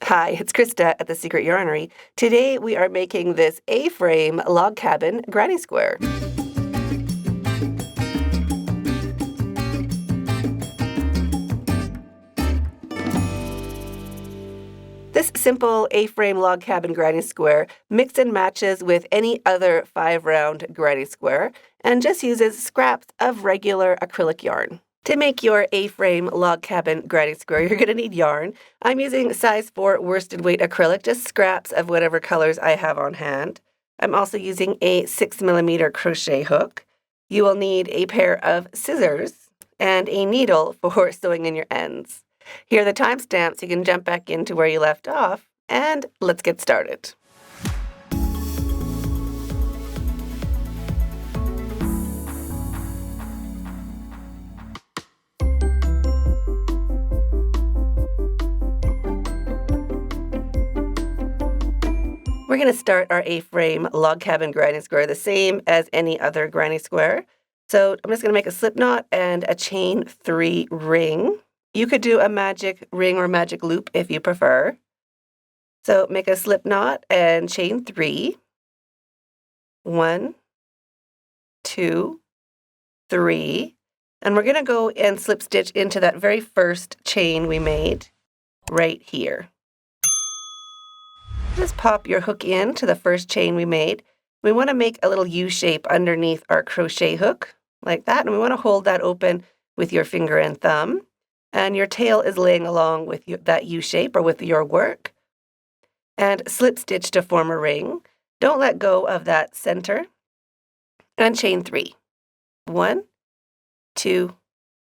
Hi, it's Krista at the Secret Yarnery. Today we are making this A-frame log cabin granny square. This simple A-frame log cabin granny square mix and matches with any other 5-round granny square and just uses scraps of regular acrylic yarn. To make your A-frame log cabin granny square, you're going to need yarn. I'm using size 4 worsted weight acrylic, just scraps of whatever colors I have on hand. I'm also using a 6mm crochet hook. You will need a pair of scissors and a needle for sewing in your ends. Here are the timestamps. You can jump back into where you left off, and let's get started. We're going to start our A-frame log cabin granny square the same as any other granny square. So I'm just going to make a slip knot and a chain 3 ring. You could do a magic ring or magic loop if you prefer. So make a slip knot and chain 3. 1, 2, 3. And we're going to go and slip stitch into that very first chain we made right here. Just pop your hook in to the first chain we made. We want to make a little U shape underneath our crochet hook, like that, and we want to hold that open with your finger and thumb. And your tail is laying along with that U shape or with your work. And slip stitch to form a ring. Don't let go of that center. And chain 3. 1, 2,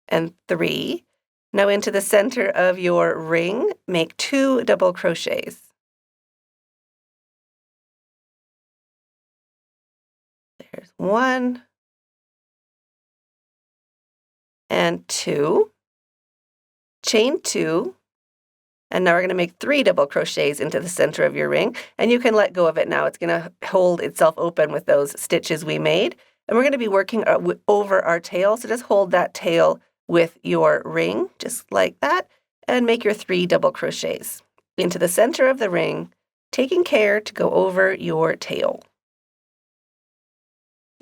and 3. Now into the center of your ring, make 2 double crochets. There's 1 and 2. Chain 2, and now we're going to make 3 double crochets into the center of your ring, and you can let go of it now. It's going to hold itself open with those stitches we made, and we're going to be working over our tail, so just hold that tail with your ring, just like that, and make your 3 double crochets into the center of the ring, taking care to go over your tail.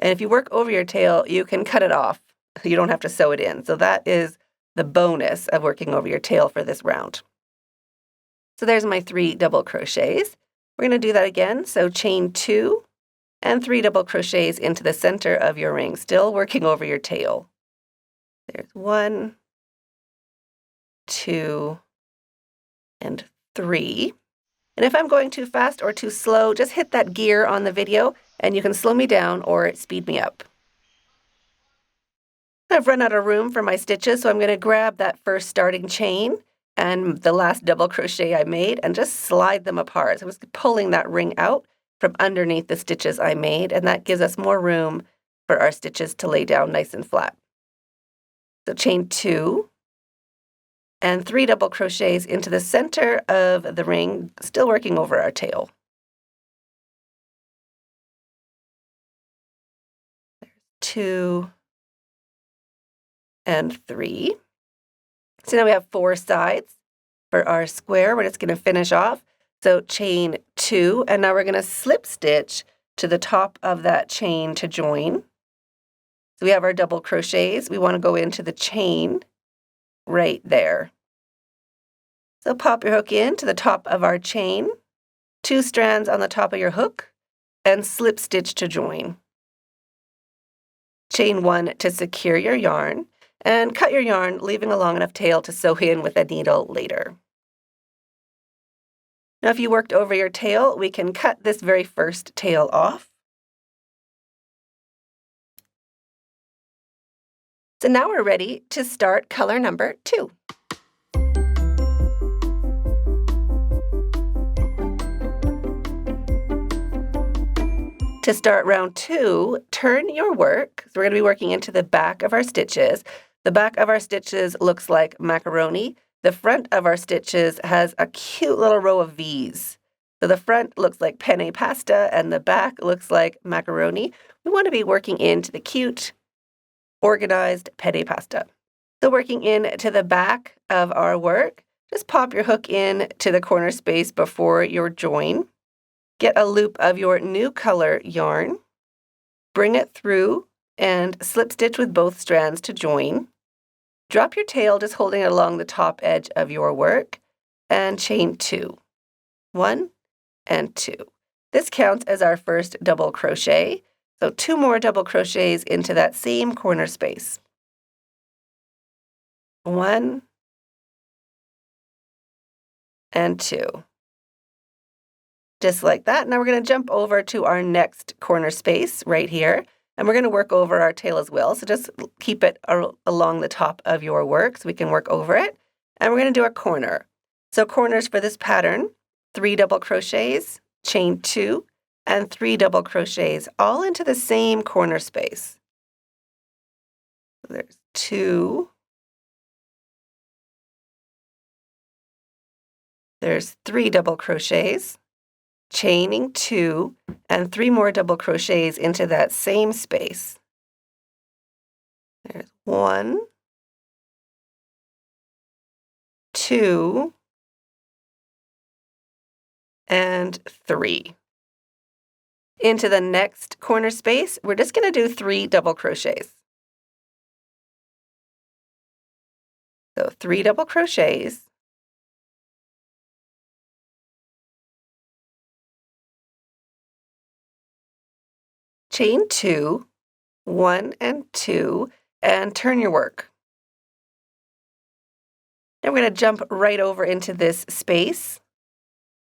And if you work over your tail, you can cut it off. You don't have to sew it in. So that is the bonus of working over your tail for this round. So there's my 3 double crochets. We're going to do that again. So chain 2 and 3 double crochets into the center of your ring, still working over your tail. There's 1, 2, and 3. And if I'm going too fast or too slow, just hit that gear on the video and you can slow me down or speed me up. I've run out of room for my stitches, so I'm going to grab that first starting chain and the last double crochet I made and just slide them apart. So I was pulling that ring out from underneath the stitches I made, and that gives us more room for our stitches to lay down nice and flat. So chain 2 and 3 double crochets into the center of the ring, still working over our tail. There's 2 and 3. So now we have 4 sides for our square. We're just going to finish off. So chain 2, and now we're going to slip stitch to the top of that chain to join. So we have our double crochets. We want to go into the chain right there. So pop your hook in to the top of our chain, 2 strands on the top of your hook, and slip stitch to join. Chain 1 to secure your yarn, and cut your yarn, leaving a long enough tail to sew in with a needle later. Now if you worked over your tail, we can cut this very first tail off. So now we're ready to start color number 2. To start round 2, turn your work. So we're going to be working into the back of our stitches. The back of our stitches looks like macaroni. The front of our stitches has a cute little row of V's. So the front looks like penne pasta and the back looks like macaroni. We want to be working into the cute, organized penne pasta. So working into the back of our work, just pop your hook in to the corner space before your join. Get a loop of your new color yarn, bring it through, and slip stitch with both strands to join. Drop your tail, just holding it along the top edge of your work, and chain 2. 1 and 2. This counts as our first double crochet, so 2 more double crochets into that same corner space. 1 and 2. Just like that. Now we're going to jump over to our next corner space right here, and we're going to work over our tail as well. So just keep it along the top of your work so we can work over it. And we're going to do a corner. So corners for this pattern, 3 double crochets, chain 2, and 3 double crochets, all into the same corner space. So there's 2. There's 3 double crochets, chaining 2, and 3 more double crochets into that same space. There's 1, 2, and 3. Into the next corner space, we're just going to do 3 double crochets. So 3 double crochets, chain 2, 1 and 2, and turn your work. Now we're going to jump right over into this space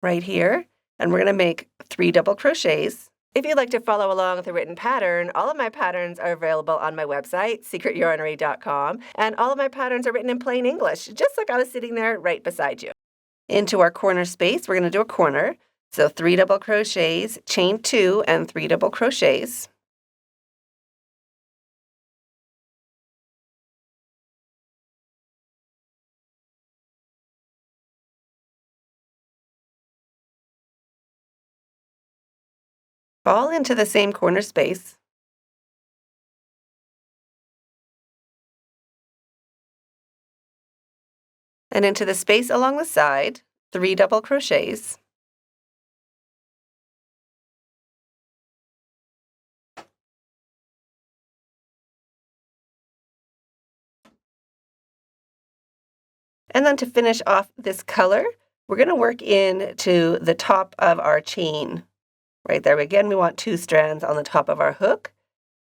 right here, and we're going to make 3 double crochets. If you'd like to follow along with the written pattern, all of my patterns are available on my website, secretyarnery.com, and all of my patterns are written in plain English, just like I was sitting there right beside you. Into our corner space, we're going to do a corner. So 3 double crochets, chain 2, and 3 double crochets. All into the same corner space. And into the space along the side, 3 double crochets. And then to finish off this color, we're going to work into the top of our chain. Right there, again, we want 2 strands on the top of our hook.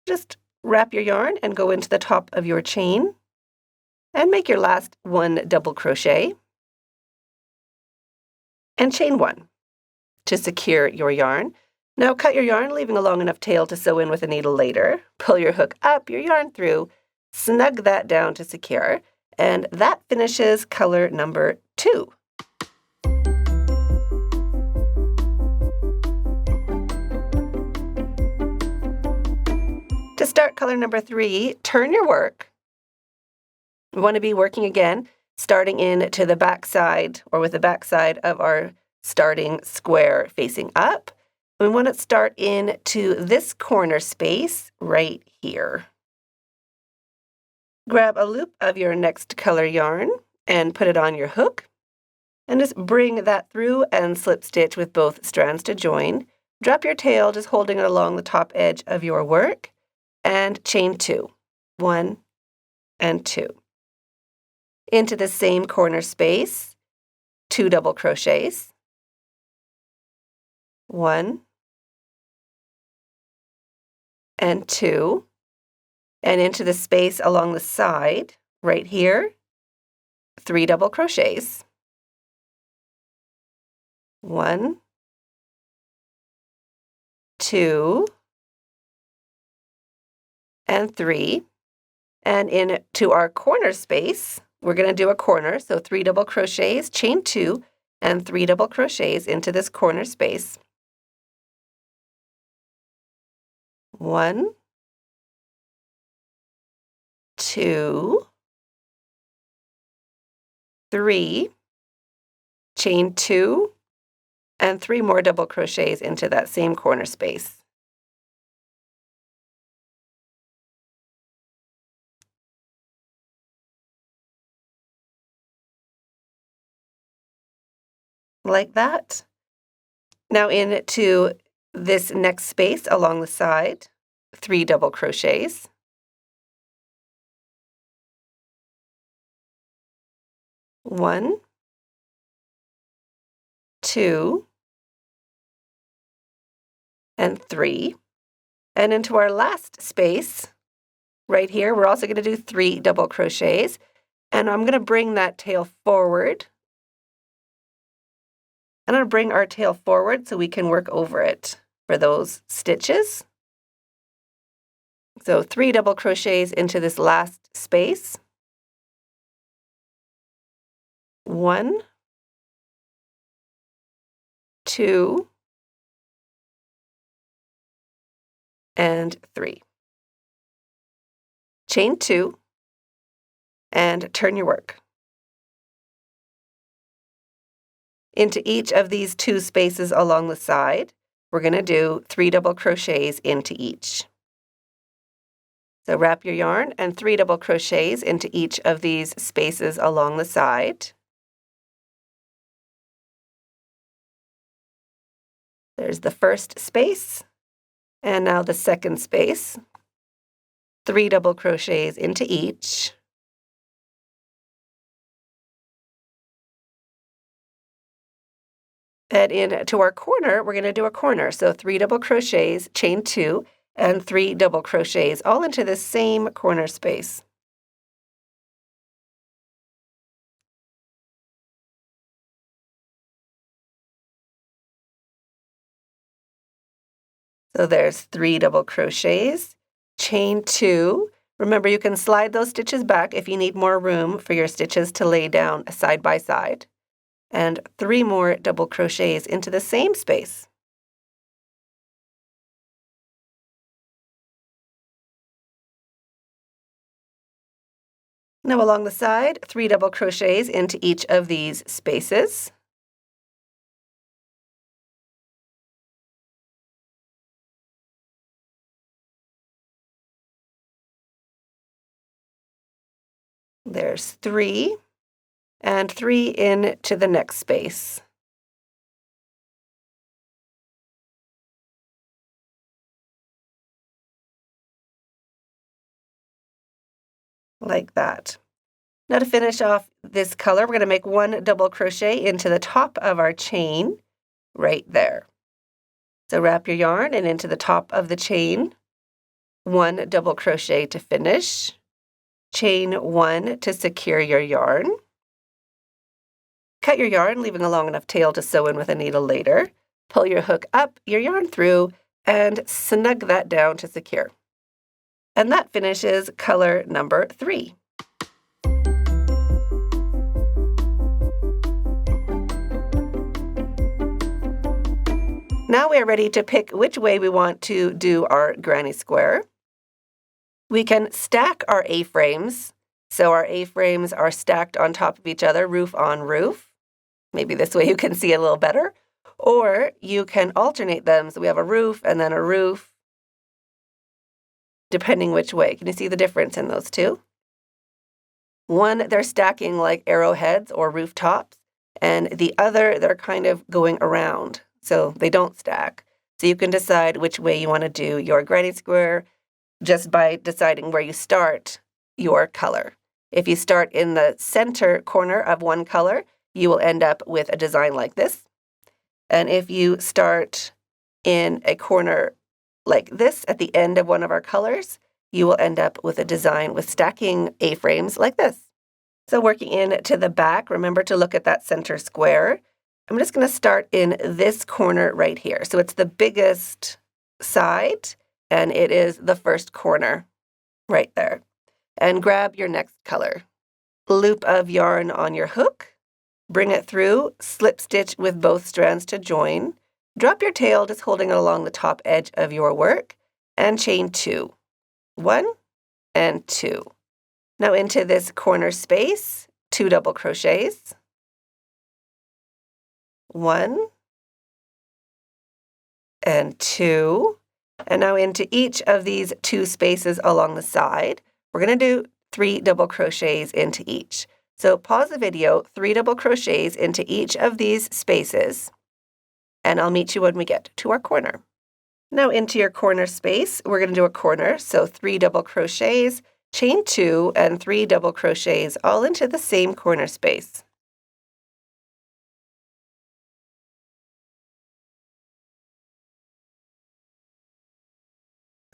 Just wrap your yarn and go into the top of your chain and make your last 1 double crochet and chain 1 to secure your yarn. Now cut your yarn, leaving a long enough tail to sew in with a needle later. Pull your hook up, your yarn through, snug that down to secure, and that finishes color number 2. To start color number 3, turn your work. We want to be working again, starting in to the back side, or with the back side of our starting square facing up. We want to start in to this corner space right here. Grab a loop of your next color yarn and put it on your hook, and just bring that through and slip stitch with both strands to join. Drop your tail, just holding it along the top edge of your work, and chain 2, 1 and 2. Into the same corner space, 2 double crochets, 1 and 2, and into the space along the side, right here, 3 double crochets, 1, 2, and 3, and into our corner space, we're going to do a corner, so 3 double crochets, chain 2, and 3 double crochets into this corner space. 1, 2, 3, chain 2, and 3 more double crochets into that same corner space. like that. Now into this next space along the side, 3 double crochets. One, two, and 3. And into our last space, right here, we're also going to do 3 double crochets. And I'm going to bring that tail forward. I'm going to bring our tail forward so we can work over it for those stitches. So 3 double crochets into this last space. 1, 2, and 3. Chain 2 and turn your work. Into each of these 2 spaces along the side, we're going to do 3 double crochets into each. So wrap your yarn and 3 double crochets into each of these spaces along the side. There's the first space, and now the second space. 3 double crochets into each. And into our corner, we're going to do a corner. So 3 double crochets, chain 2, and 3 double crochets, all into the same corner space. So there's 3 double crochets, chain 2. Remember, you can slide those stitches back if you need more room for your stitches to lay down side by side. And 3 more double crochets into the same space. Now along the side, 3 double crochets into each of these spaces. There's 3, and 3 into the next space. Like that. Now to finish off this color, we're going to make 1 double crochet into the top of our chain right there. So wrap your yarn and into the top of the chain, 1 double crochet to finish, chain 1 to secure your yarn. Cut your yarn, leaving a long enough tail to sew in with a needle later. Pull your hook up, your yarn through, and snug that down to secure. And that finishes color number 3. Now we are ready to pick which way we want to do our granny square. We can stack our A-frames. So our A-frames are stacked on top of each other, roof on roof. Maybe this way you can see a little better. Or you can alternate them. So we have a roof and then a roof, depending which way. Can you see the difference in those two? One, they're stacking like arrowheads or rooftops, and the other, they're kind of going around. So they don't stack. So you can decide which way you want to do your granny square just by deciding where you start your color. If you start in the center corner of one color, you will end up with a design like this. And if you start in a corner like this at the end of one of our colors, you will end up with a design with stacking A-frames like this. So working in to the back, remember to look at that center square. I'm just going to start in this corner right here. So it's the biggest side, and it is the first corner right there. And grab your next color. Loop of yarn on your hook. Bring it through, slip stitch with both strands to join. Drop your tail, just holding it along the top edge of your work, and chain 2. 1 and 2. Now into this corner space, 2 double crochets. 1 and 2. And now into each of these 2 spaces along the side, we're going to do 3 double crochets into each. So pause the video, 3 double crochets into each of these spaces, and I'll meet you when we get to our corner. Now into your corner space, we're going to do a corner, so 3 double crochets, chain 2, and 3 double crochets all into the same corner space.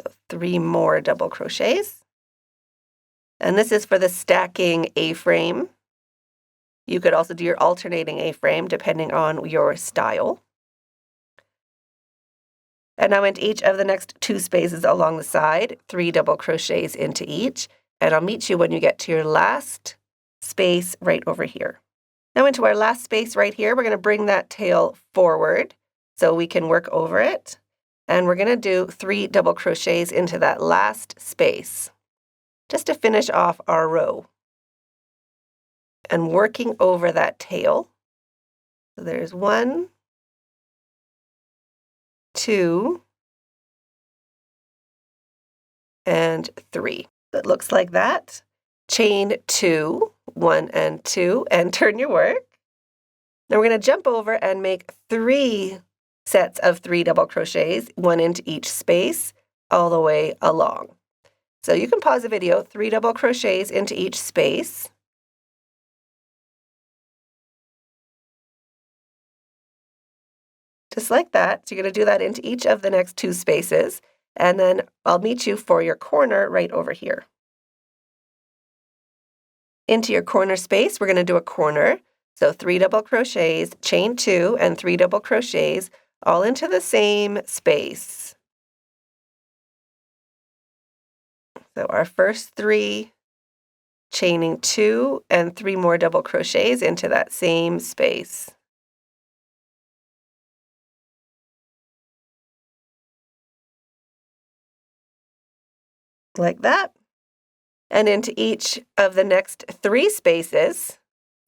So 3 more double crochets. And this is for the stacking A-frame. You could also do your alternating A-frame depending on your style. And now into each of the next 2 spaces along the side, 3 double crochets into each, and I'll meet you when you get to your last space right over here. Now into our last space right here, we're going to bring that tail forward so we can work over it, and we're going to do 3 double crochets into that last space just to finish off our row. And working over that tail. So there's 1, 2, and 3. It looks like that. Chain 2, 1 and 2, and turn your work. Now we're going to jump over and make 3 sets of 3 double crochets, 1 into each space, all the way along. So you can pause the video, 3 double crochets into each space. Just like that. So you're going to do that into each of the next 2 spaces, and then I'll meet you for your corner right over here. Into your corner space, we're going to do a corner. So 3 double crochets, chain 2, and 3 double crochets, all into the same space. So our first 3, chaining 2, and 3 more double crochets into that same space. Like that. And into each of the next 3 spaces,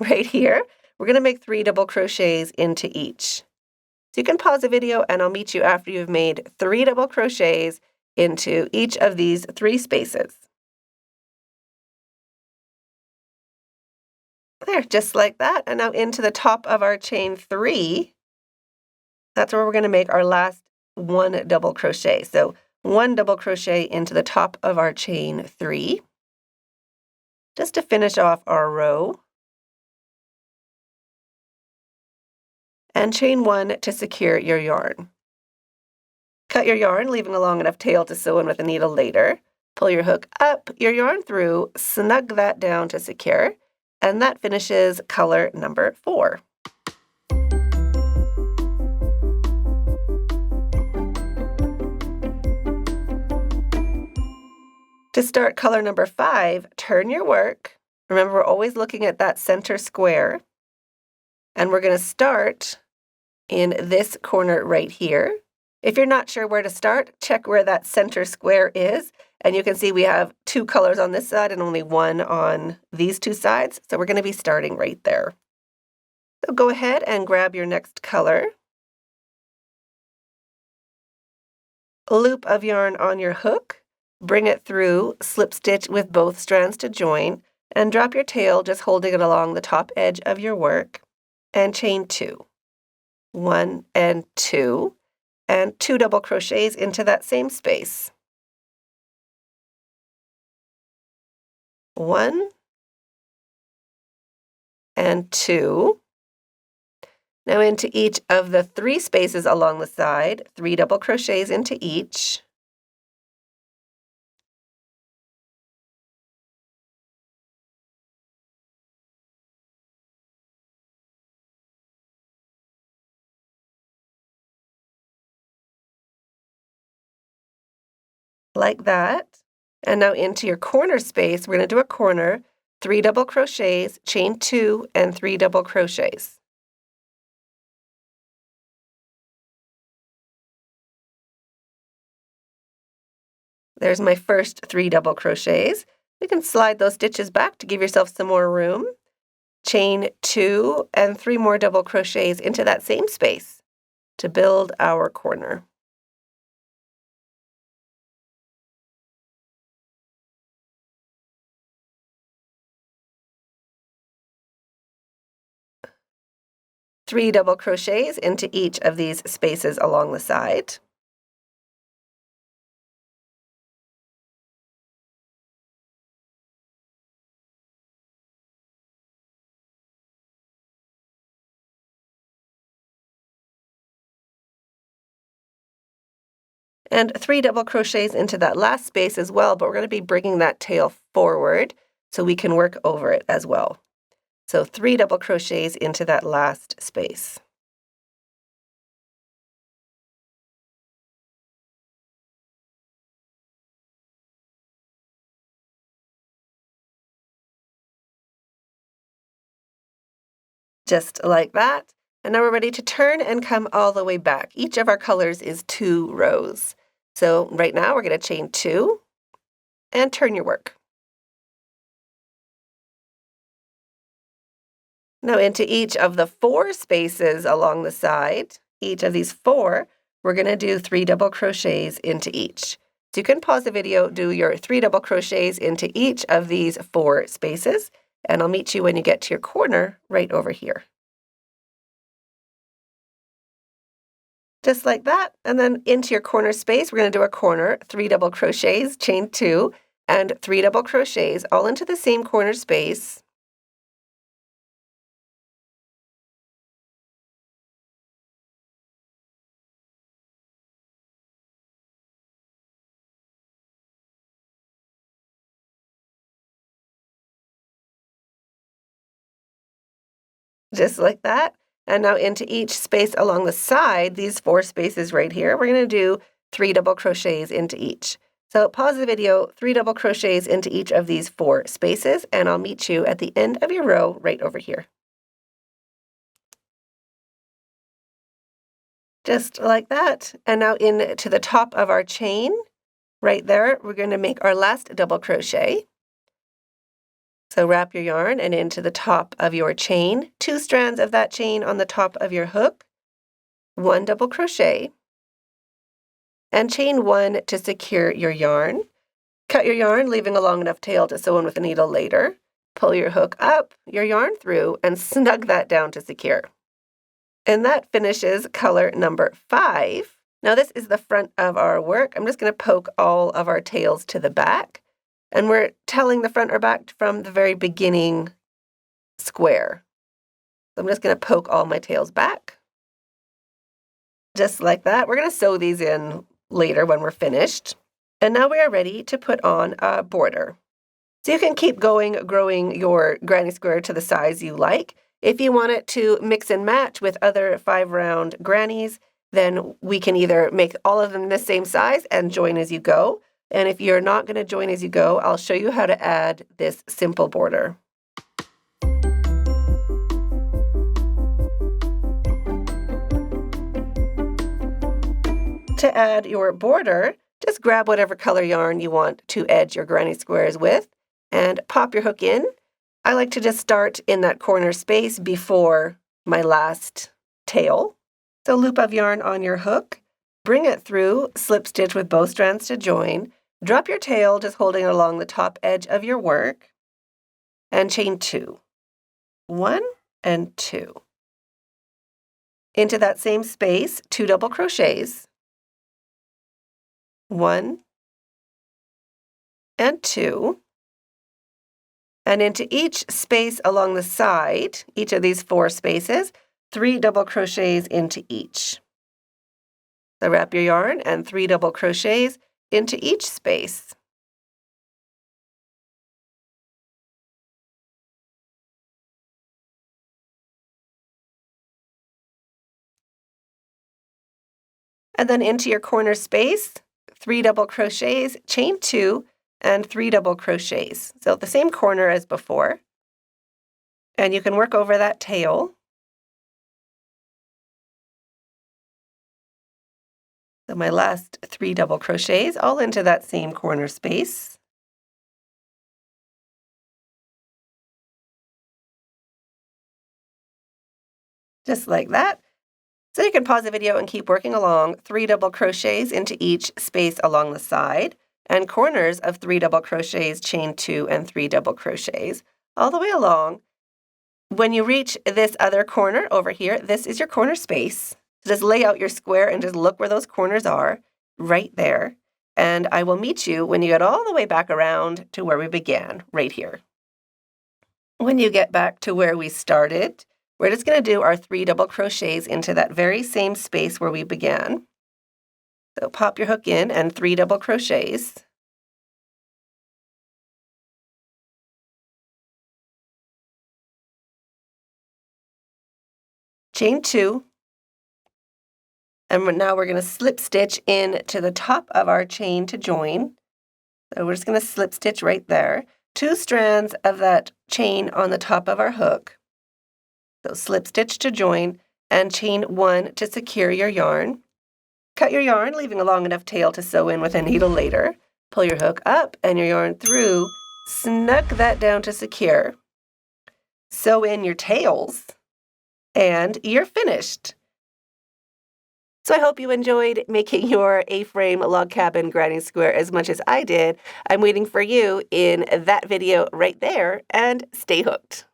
right here, we're going to make 3 double crochets into each. So you can pause the video and I'll meet you after you've made 3 double crochets into each of these 3 spaces. There, just like that. And now into the top of our chain 3, that's where we're going to make our last 1 double crochet. So 1 double crochet into the top of our chain 3, just to finish off our row. And chain 1 to secure your yarn. Cut your yarn, leaving a long enough tail to sew in with a needle later. Pull your hook up, your yarn through, snug that down to secure, and that finishes color number 4. To start color number 5, turn your work. Remember, we're always looking at that center square, and we're going to start in this corner right here. If you're not sure where to start, check where that center square is, and you can see we have 2 colors on this side and only 1 on these 2 sides, so we're going to be starting right there. So go ahead and grab your next color. A loop of yarn on your hook, bring it through, slip stitch with both strands to join, and drop your tail just holding it along the top edge of your work, and chain 2. 1 and 2, and 2 double crochets into that same space. 1 and 2. Now into each of the 3 spaces along the side, 3 double crochets into each. Like that. And now into your corner space, we're going to do a corner, 3 double crochets, chain 2, and 3 double crochets. There's my first 3 double crochets. You can slide those stitches back to give yourself some more room. Chain 2 and 3 more double crochets into that same space to build our corner. 3 double crochets into each of these spaces along the side. And 3 double crochets into that last space as well, but we're going to be bringing that tail forward so we can work over it as well. So 3 double crochets into that last space. Just like that. And now we're ready to turn and come all the way back. Each of our colors is 2 rows. So right now we're going to chain 2 and turn your work. Now into each of the 4 spaces along the side, each of these 4, we're going to do 3 double crochets into each. So you can pause the video, do your 3 double crochets into each of these 4 spaces, and I'll meet you when you get to your corner right over here. Just like that, and then into your corner space, we're going to do a corner, 3 double crochets, chain 2, and 3 double crochets all into the same corner space. Just like that. And now into each space along the side, these 4 spaces right here, we're going to do 3 double crochets into each. So pause the video, 3 double crochets into each of these 4 spaces, and I'll meet you at the end of your row right over here. Just like that. And now into the top of our chain, right there, we're going to make our last double crochet. So wrap your yarn and into the top of your chain, 2 strands of that chain on the top of your hook, 1 double crochet, and chain 1 to secure your yarn. Cut your yarn, leaving a long enough tail to sew in with a needle later. Pull your hook up, your yarn through, and snug that down to secure. And that finishes color number 5. Now this is the front of our work. I'm just going to poke all of our tails to the back. And we're telling the front or back from the very beginning square. So I'm just going to poke all my tails back. Just like that. We're going to sew these in later when we're finished. And now we are ready to put on a border. So you can keep growing your granny square to the size you like. If you want it to mix and match with other 5-round grannies, then we can either make all of them the same size and join as you go. And if you're not going to join as you go, I'll show you how to add this simple border. To add your border, just grab whatever color yarn you want to edge your granny squares with and pop your hook in. I like to just start in that corner space before my last tail. So loop of yarn on your hook, bring it through, slip stitch with both strands to join, drop your tail just holding along the top edge of your work, and chain 2. 1 and 2. Into that same space, 2 double crochets. 1 and 2. And into each space along the side, each of these 4 spaces, 3 double crochets into each. So wrap your yarn and 3 double crochets into each space. And then into your corner space, 3 double crochets, chain 2, and 3 double crochets. So the same corner as before. And you can work over that tail. So my last 3 double crochets all into that same corner space. Just like that. So you can pause the video and keep working along. 3 double crochets into each space along the side, and corners of 3 double crochets, chain 2, and 3 double crochets all the way along. When you reach this other corner over here, this is your corner space. Just lay out your square and just look where those corners are, right there. And I will meet you when you get all the way back around to where we began, right here. When you get back to where we started, we're just going to do our 3 double crochets into that very same space where we began. So pop your hook in and 3 double crochets. Chain 2. And now we're going to slip stitch in to the top of our chain to join. So we're just going to slip stitch right there. 2 strands of that chain on the top of our hook. So slip stitch to join and chain 1 to secure your yarn. Cut your yarn, leaving a long enough tail to sew in with a needle later. Pull your hook up and your yarn through. Snug that down to secure. Sew in your tails, and you're finished. So I hope you enjoyed making your A-frame log cabin grinding square as much as I did. I'm waiting for you in that video right there, and stay hooked.